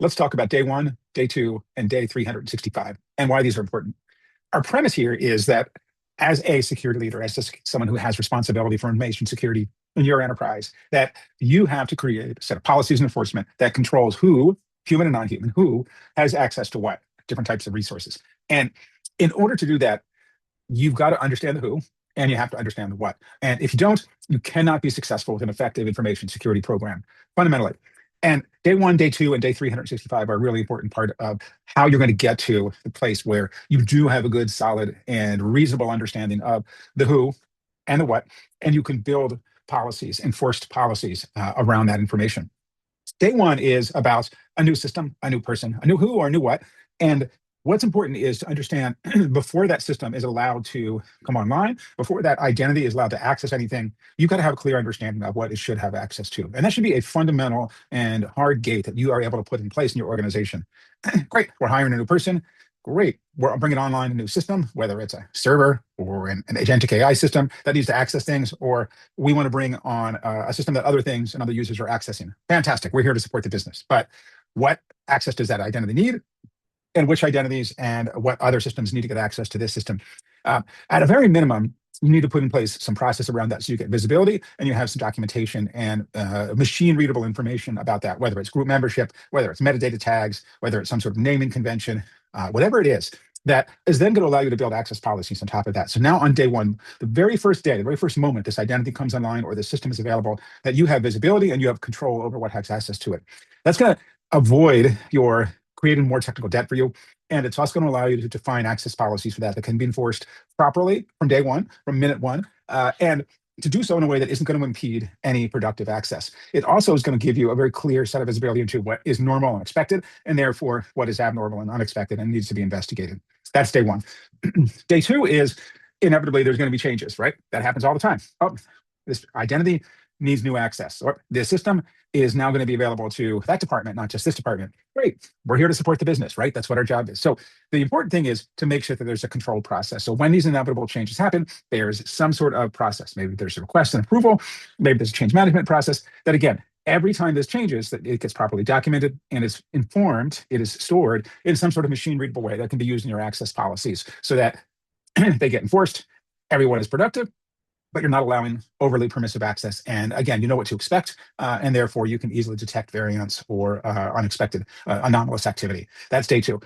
Let's talk about day one, day two, and day 365 and why these are important. Our premise here is that as a security leader, as someone who has responsibility for information security in your enterprise, that you have to create a set of policies and enforcement that controls who, human and non-human, who has access to what, different types of resources. And in order to do that, you've got to understand the who and you have to understand the what. And if you don't, you cannot be successful with an effective information security program, fundamentally. And day one, day two, and day 365 are a really important part of how you're going to get to the place where you do have a good, solid, and reasonable understanding of the who and the what, and you can build policies, enforced policies around that information. Day one is about a new system, a new person, a new who or a new what. And what's important is to understand before that system is allowed to come online, before that identity is allowed to access anything, you've got to have a clear understanding of what it should have access to. And that should be a fundamental and hard gate that you are able to put in place in your organization. Great, we're hiring a new person. Great, we're bringing online a new system, whether it's a server or an agentic AI system that needs to access things, or we want to bring on a system that other things and other users are accessing. Fantastic, we're here to support the business. But what access does that identity need? And which identities and what other systems need to get access to this system. At a very minimum, you need to put in place some process around that so you get visibility and you have some documentation and machine readable information about that, whether it's group membership, whether it's metadata tags, whether it's some sort of naming convention, whatever it is, that is then going to allow you to build access policies on top of that. So now on day one, the very first day, the very first moment this identity comes online or the system is available, that you have visibility and you have control over what has access to it. That's going to avoid your creating more technical debt for you. And it's also going to allow you to define access policies for that can be enforced properly from day one, from minute one, and to do so in a way that isn't going to impede any productive access. It also is going to give you a very clear set of visibility into what is normal and expected, and therefore what is abnormal and unexpected and needs to be investigated. That's day one. Day two is inevitably there's going to be changes, right? That happens all the time. Oh, this identity needs new access, or the system is now going to be available to that department, not just this department. Great, we're here to support the business, right? That's what our job is. So the important thing is to make sure that there's a controlled process. So when these inevitable changes happen, there's some sort of process. Maybe there's a request and approval, maybe there's a change management process that, again, every time this changes, that it gets properly documented and is informed, it is stored in some sort of machine readable way that can be used in your access policies so that they get enforced, everyone is productive, but you're not allowing overly permissive access. And again, you know what to expect, and therefore you can easily detect variance or unexpected anomalous activity. That's day two.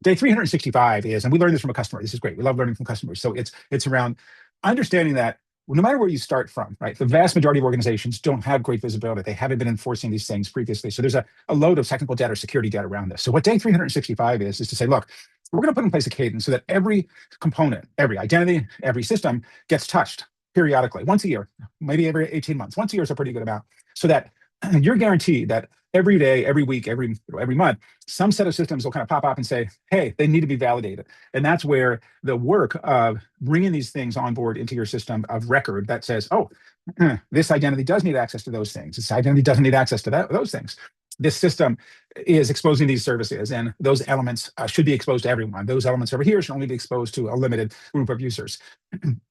Day 365 is, and we learned this from a customer. This is great. We love learning from customers. So it's around understanding that no matter where you start from, right? The vast majority of organizations don't have great visibility. They haven't been enforcing these things previously. So there's a load of technical debt or security debt around this. So what day 365 is to say, look, we're going to put in place a cadence so that every component, every identity, every system gets touched periodically, once a year, maybe every 18 months. Once a year is a pretty good amount, so that you're guaranteed that every day, every week, every month, some set of systems will kind of pop up and say, hey, they need to be validated. And that's where the work of bringing these things on board into your system of record that says, oh, this identity does need access to those things. This identity doesn't need access to those things. This system is exposing these services, and those elements should be exposed to everyone. Those elements over here should only be exposed to a limited group of users.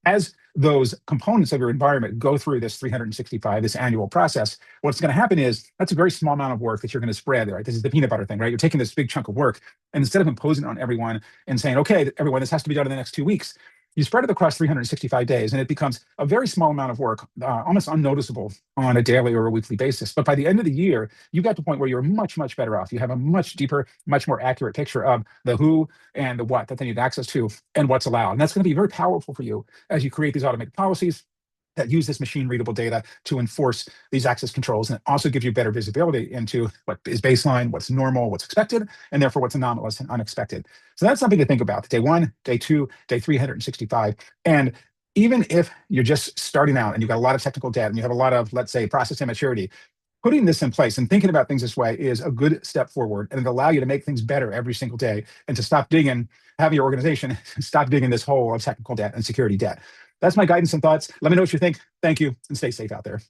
As those components of your environment go through this 365, this annual process, what's going to happen is that's a very small amount of work that you're going to spread, right? This is the peanut butter thing, right? You're taking this big chunk of work, and instead of imposing it on everyone and saying, okay, everyone, this has to be done in the next 2 weeks, you spread it across 365 days, and it becomes a very small amount of work, almost unnoticeable on a daily or a weekly basis. But by the end of the year, you got to the point where you're much, much better off. You have a much deeper, much more accurate picture of the who and the what that they need access to and what's allowed. And that's going to be very powerful for you as you create these automated policies that use this machine readable data to enforce these access controls, and also give you better visibility into what is baseline, what's normal, what's expected, and therefore what's anomalous and unexpected. So that's something to think about. Day one, day two, day 365. And even if you're just starting out and you've got a lot of technical debt and you have a lot of, let's say, process immaturity, putting this in place and thinking about things this way is a good step forward, and it'll allow you to make things better every single day and to stop digging, having your organization stop digging this hole of technical debt and security debt. That's my guidance and thoughts. Let me know what you think. Thank you, and stay safe out there.